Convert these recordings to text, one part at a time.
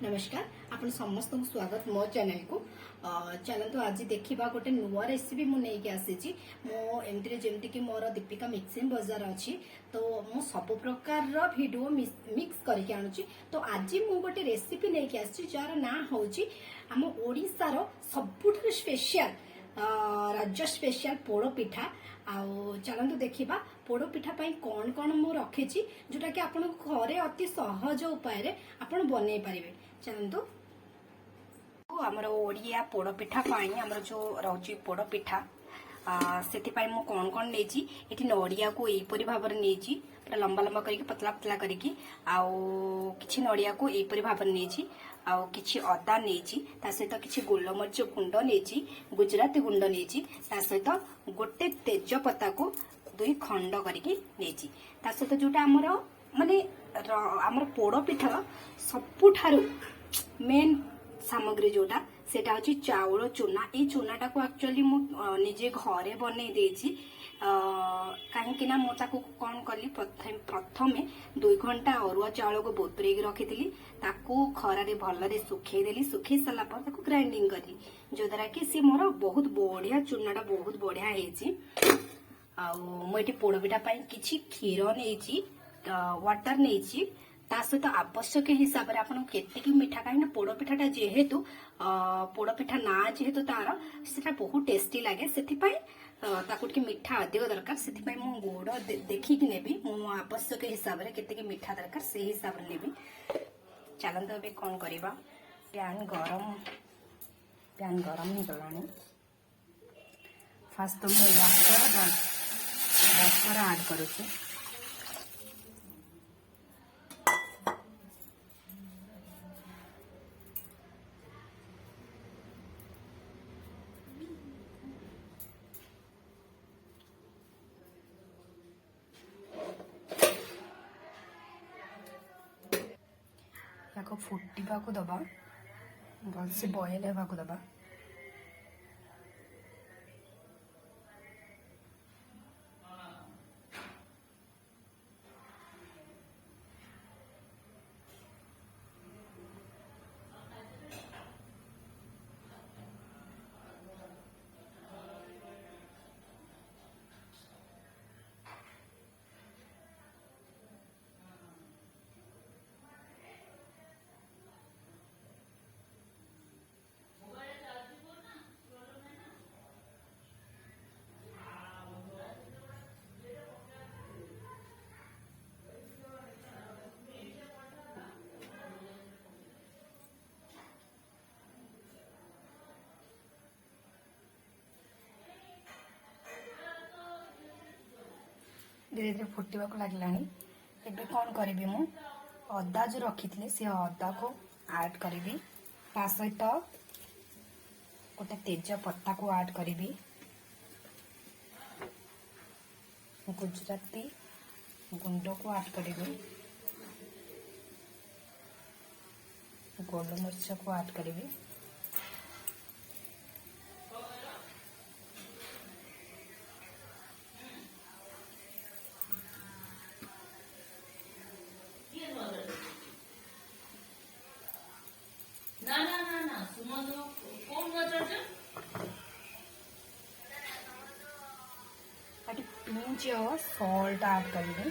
नमस्कार आपण समस्त स्वागत मो चैनल को चलतु आज देखा गोटे नुआ रेसिपी मुझे आसी एमती जमती कि मोर दीपिका मिक्सिंग बाजार अच्छी तो मु सब प्रकार वीडियो मिक्स करके आणुची। तो आज मु गोटे रेसिपी नहीं आसी जार ना हूँ आम ओडिशार सबुठ स्पेशल रज स्पेशल पोड़ पिठा आउ चलतु देखा पोड़ पिठा कौन कौन मु रखी जोटा कि आपण घरे अति सहज उपाय आपण बन पारे। चलतु आमर ओडिया पोड़ पिठा आमर जो रोचे पोड़ पिठा से कौन कौन नहीं नड़िया को यहपरी भाव नहीं पूरा लंबा लंबा करके पतला पतला करके कि नड़िया को यहपरी भाव नहीं आउ कि अदा नहीं सहित किसी गोलमरीच गुंड नहीं गुजराती गुंड नहीं सहित गोटे तेजपत्ता को 2 खंड करके नहीं सहित जोटा आमर माने आमर पोड़ पिठा सबुठारु मेन सामग्री जोटा सेटा होची चाउल चूना। ये चूनाटा को एक्चुअली मु निजे घरे बनै देछि कहीं ना मो ताको कौन कली प्रथम 2 घंटा अरुआ चाउल को बतुरे रखी ताकू खरा रे भल सुखे देली सुखे सारा पर ताकू ग्राइंडिंग करी जो द्वारा कि सी मोर बहुत बढ़िया चूनाटा बहुत बढ़िया हेछि। आ मुझे पोड़पिठा किछि क्षीर नहीं वाटर नहीं सहित आवश्यक हिसाब से आपन केतिकी मिठा कहीं पोड़ पिठाटा जेहेतु पोड़ पिठा ना जेहेतु तार से बहुत टेस्टी लगे से टिके मिठा अधिक दरकार से गुड़ देखिकी नेबी मो आवश्यक हिसाब से केतिकी मिठा दरकार से हिसाब से नेबी। चलते अभी कौन करवा पैन गरम हो गलानी फास्ट तो मुझे वाटर ऐड करुचे फुटा को दबा भलसे बॉयल होगा दबा। धीरे धीरे फुटवा को लगलानी एबे कौन करी मु अदा जो रखी थी से अदा को ऐड करी सहित गोटे तेज पत्ता को ऐड करी गुजराती गुंड को ऐड करी गोलमरीच को ऐड करी पिंच सॉल्ट ऐड करेंगे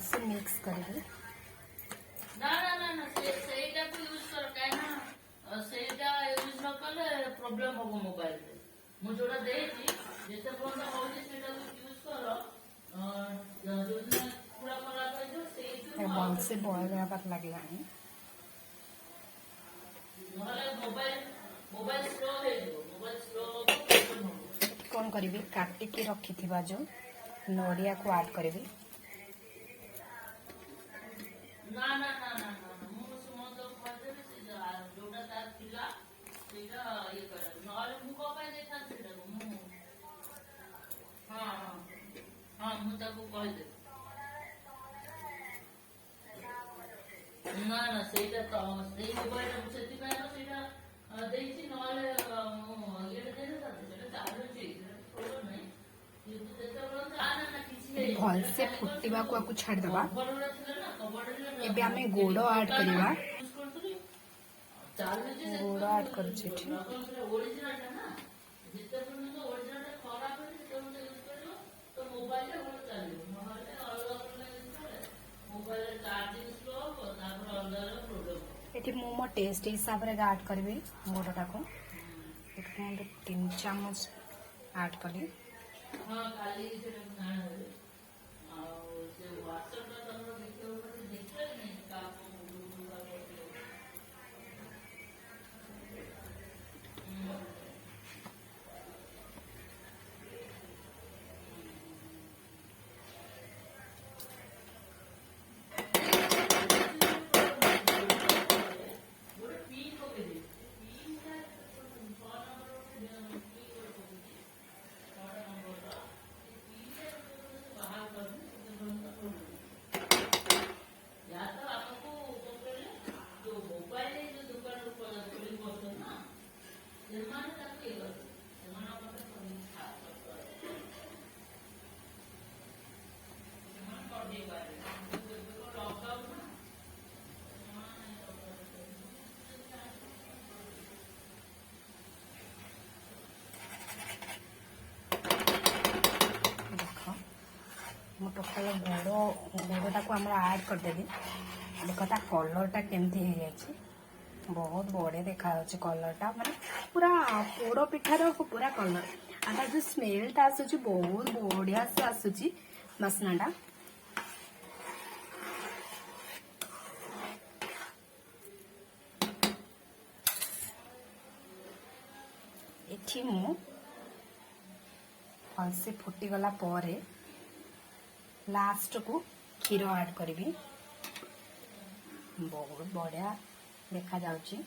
से मिक्स करेंगे ना ना ना ना सेटा को यूज कर काहे ना सेटा यूज न कले प्रॉब्लम होगो मोबाइल रे मु जोड़ा देछि जेते फोन होजे सेटा को यूज करो जो दिन पूरा खराब हो जो सेटा बॉल से बॉयल या पर लगला है मोबाइल स्लो है जो मोबाइल स्लो कौन करी काटी के रखी थिबा जो नड़िया को ऐड करी ना ना ना ना ना मु समझ कहते से जोटा तार पिला सेटा ये कर नॉल मु को पाए देखा सेटा मु हां हां हां मु ताको कह दे ना ना सेटा तो सेई मोबाइल सेति में सेटा देछि नॉल ये दे दे सेटा चालू छी छोड़ो नहीं भलसे फुटवा को छाड़देवा एबे आमे गोड़ ऐड करवा गोड़ ऐड कर ये मु मो टेस्ट हिसाब रे ऐड करबी गोड़टा को 3 चम्मच ऐड करी मो टोटल गोड़टा को ऐड करदेवी देख ता कलरटा केमती हो जाए बहुत बढ़िया देखा कलरटा माने पूरा पोड़ पिठार पूरा कलर आटा जो स्मेलटा आसूची बहुत बढ़िया से आसूची बास्नाटा एठी मु भलसे फुटीगला परे लास्ट को क्षीर ऐड करी बहुत बढ़िया देखा जाउची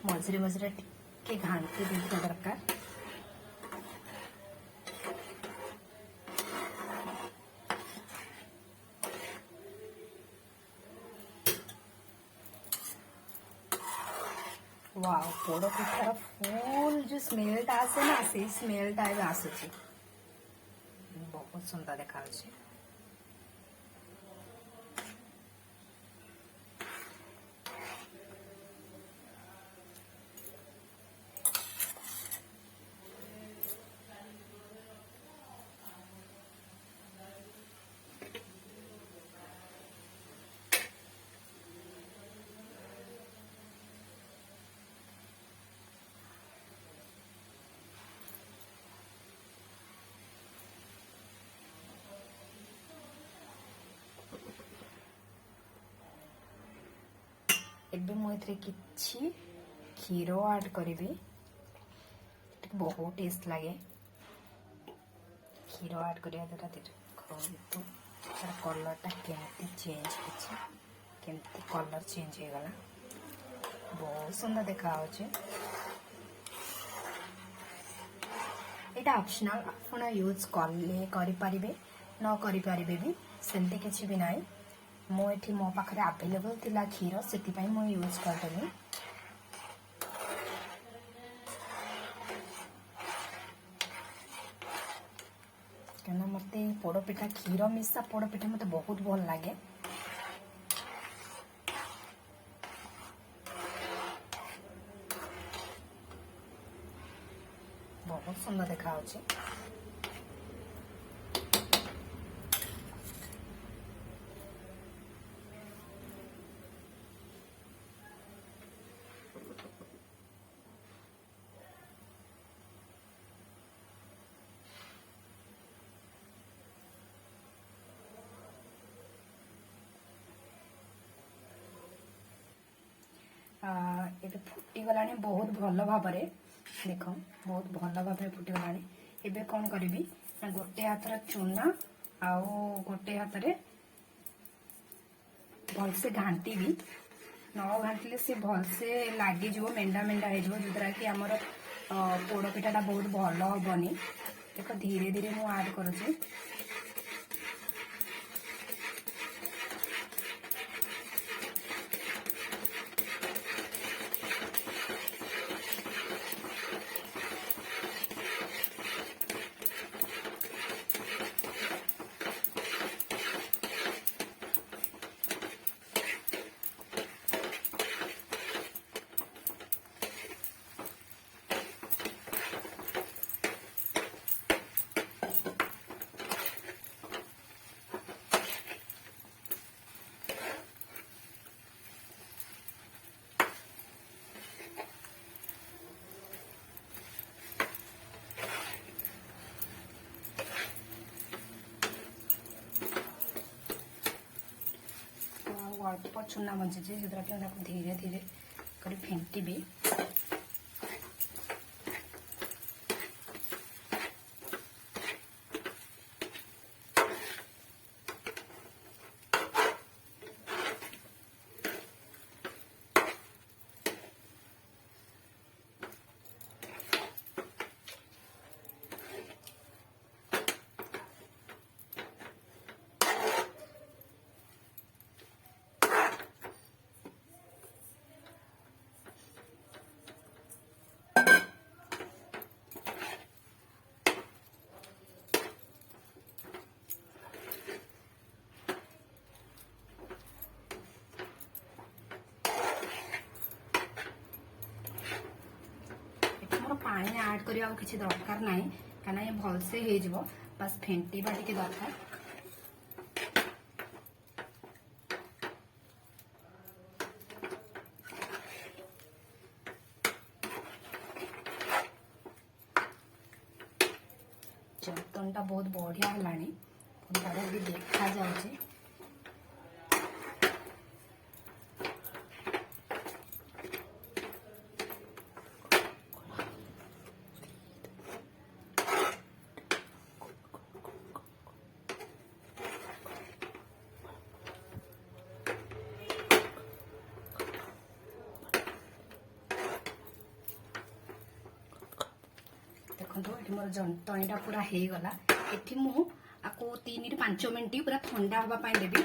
मझे मझे टिके घांटी देवा दरकार वाव पोड़ पिठार फुल जो स्मेलटा आसे ना से स्मेलटा आसूची बहुत सुंदर देखा एबे मु एथरे किछि क्षीर ऐड करी बहुत टेस्ट लगे क्षीर ऐड करिया द्वारा देखो तार कलरटा केमती चेंज केमती कलर चेंज हो गला बहुत सुंदर देखा एटा ऑप्शनल आपण यूज करि परिबे न करि परिबे भी सेमते किछि भी नाही मो एठी मो पाखरे अवेलेबल थिला क्षीर सेति पई मो यूज करतनी कना मते पोड़ पिठा क्षीर मिसा पोड़ पिठा मते बहुत भल लागे बहुत सुंदर देखा ଏବେ ଫୁଟିଗଲାଣି ବହୁତ ଭଲ ଭାବରେ। ଦେଖ ବହୁତ ଭଲ ଭାବରେ ଫୁଟିଗଲାଣି। ଏବେ କ'ଣ କରିବି ନା ଗୋଟେ ହାତରେ ଚୁନା ଆଉ ଗୋଟେ ହାତରେ ଭଲସେ ଘାଣ୍ଟିବି। ନ ଘାଣ୍ଟିଲେ ସେ ଭଲସେ ଲାଗିଯିବ, ମେଣ୍ଡା ମେଣ୍ଡା ହେଇଯିବ, ଯୋଉଦ୍ୱାରା କି ଆମର ପୋଡ଼ ପିଠାଟା ବହୁତ ଭଲ ହବନି। ଦେଖ ଧୀରେ ଧୀରେ ମୁଁ ଆଡ୍ କରୁଛି। ଅଳ୍ପ ଚୁନା ବଞ୍ଚିଛି, ଯୋଉଦ୍ୱାରା କି ତାକୁ ଧୀରେ ଧୀରେ କରି ଫେଣ୍ଟିବି। पानी ऐड करिया किसी दरकार नहीं, कहीं ये भलसे हो बस फेंटीबा टिके दरकार। चटन टा बहुत बढ़िया है, बढ़िया भी देखा जाउछि। देखो ये मोर जंतणीटा पूरा हो गला। ये मुझे 3 ରୁ 5 मिनट पूरा ठंडा हाँपाई देवी।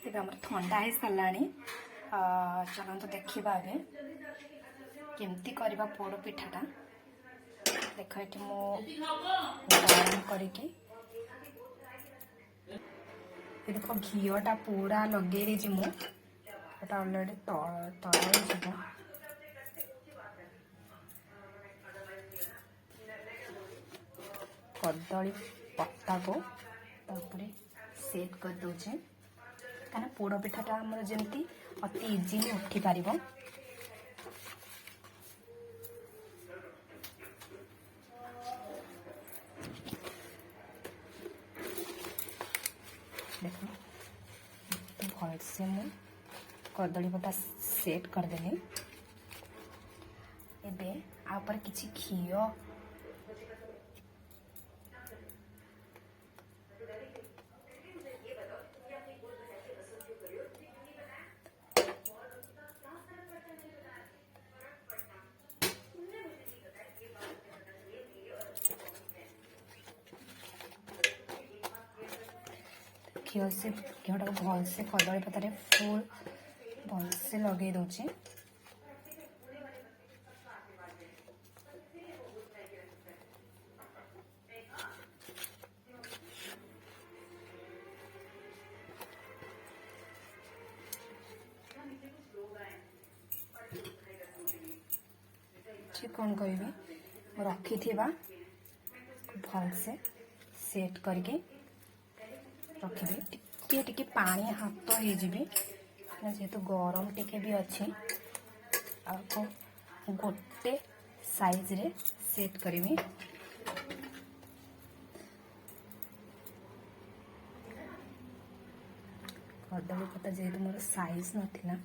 देखो आम ठंडा हो सारा। चलते देखा केमती करवा पोड़ पिठाटा। देख ये गरम करके देखो घीटा पूरा लगे देजी मुझे अलरेडी तल कदली पत्ता को तापर सेट कर दौचे कहीं पोड़ पिठाटा आमर जमी अति इजिली उठी पार। देख भलसे मु कदली पत्ता सेट करदेली। एबे आ ऊपर किछि घी घी से घीटा को भलसे कदली पत्तार फुल भलसे लगे दौचे। कौन कह रखी भलसे सेट करके रखिए। टिके पानी हाथ हो जेहेतु गरम टिके भी अच्छी गोटे साइज रे सेट करी। कदली पत्ता जेहेतु मोर साइज नाथिला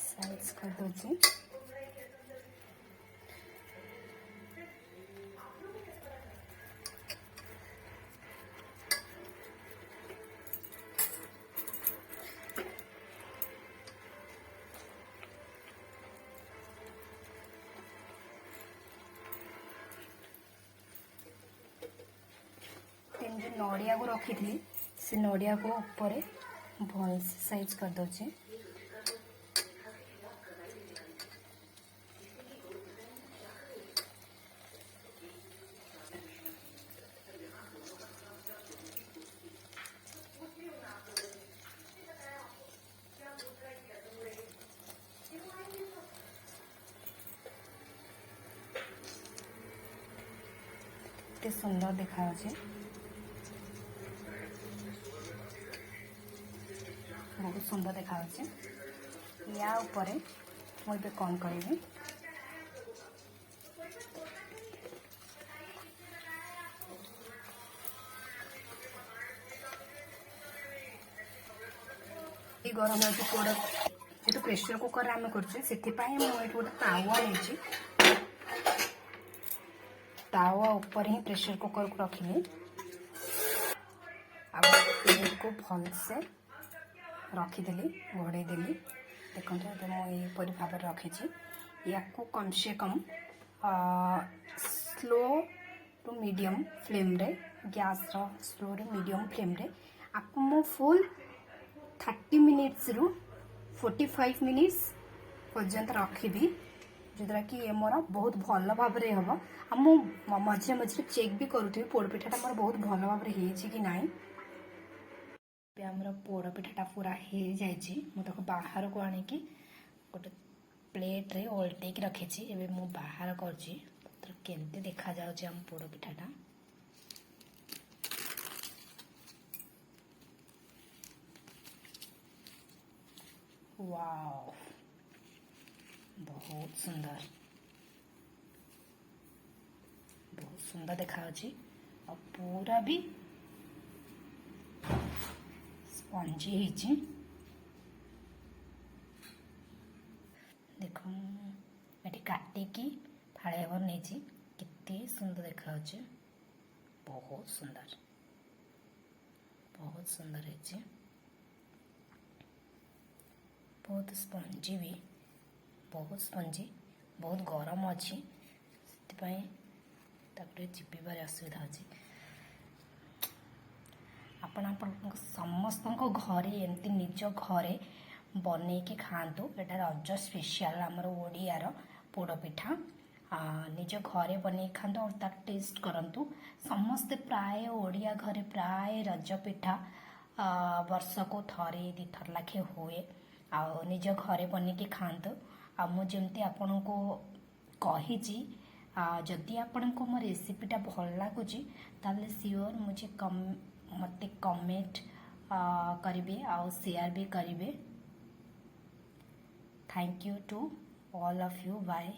साइज कर दूची जो नड़िया को रखी थी से नड़िया को ऊपर भल साइज कर दूची केते सुंदर देखा बहुत सुंदर देखा या ऊपर मुझे कौन करी गरम है पोड़ ये प्रेसर कुकर आम करछे मुझे गोटे तावा नहीं तावा ऊपर ही प्रेसर कुकर को रखिली प्लेट को भल से रखीदेली घोड़ेदेली देखो मुझे भाव रखी या कम से कम स्लो टू मीडियम फ्लेम रे गैस स्लो रे मीडियम फ्लेम रे आपको मो फुल 30 मिनिट्स रु 45 मिनिट्स पर्यंत रखी जोद्वारा कि ये मोर बहुत भल भाव हम आ मझे मझे चेक भी करूथी पोड़पिठाटा मोर बहुत भल भाव कि नाई आमर पोड़पिठाटा पूरा हो जाए बाहर को आणिकी गोटे प्लेट रे ओल्टे रखी एवं मु बाहर करते देखा जाउछि आम पोड़पिठाटा वाओ बहुत सुंदर देखा और पूरा भी स्पंजी है देखो ये काटिकी फाड़े भर नहीं केते सुंदर देखा बहुत सुंदर है बहुत स्पंजी भी बहुत स्पंजी बहुत गरम अच्छी से चिपिबार असुविधा अच्छी आपण समस्त घरे एमती निज घरे बन के खातु एटा रज स्पेशल आमर ओडियार पोड़पिठा निज घरे बन खातु और तार टेस्ट करंतु समस्ते प्राय ओडिया घरे प्राय रज पिठा वर्ष को थरे दी थर लाखे हुए आ निज घरे बन के खातु आ मुझे आपण को कही जदि आपण को मो रेसिपीटा भल लगुच ताले सियोर मुझे मत कमेंट करेंगे आ शेयर भी करेंगे। Thank you to all of you bye.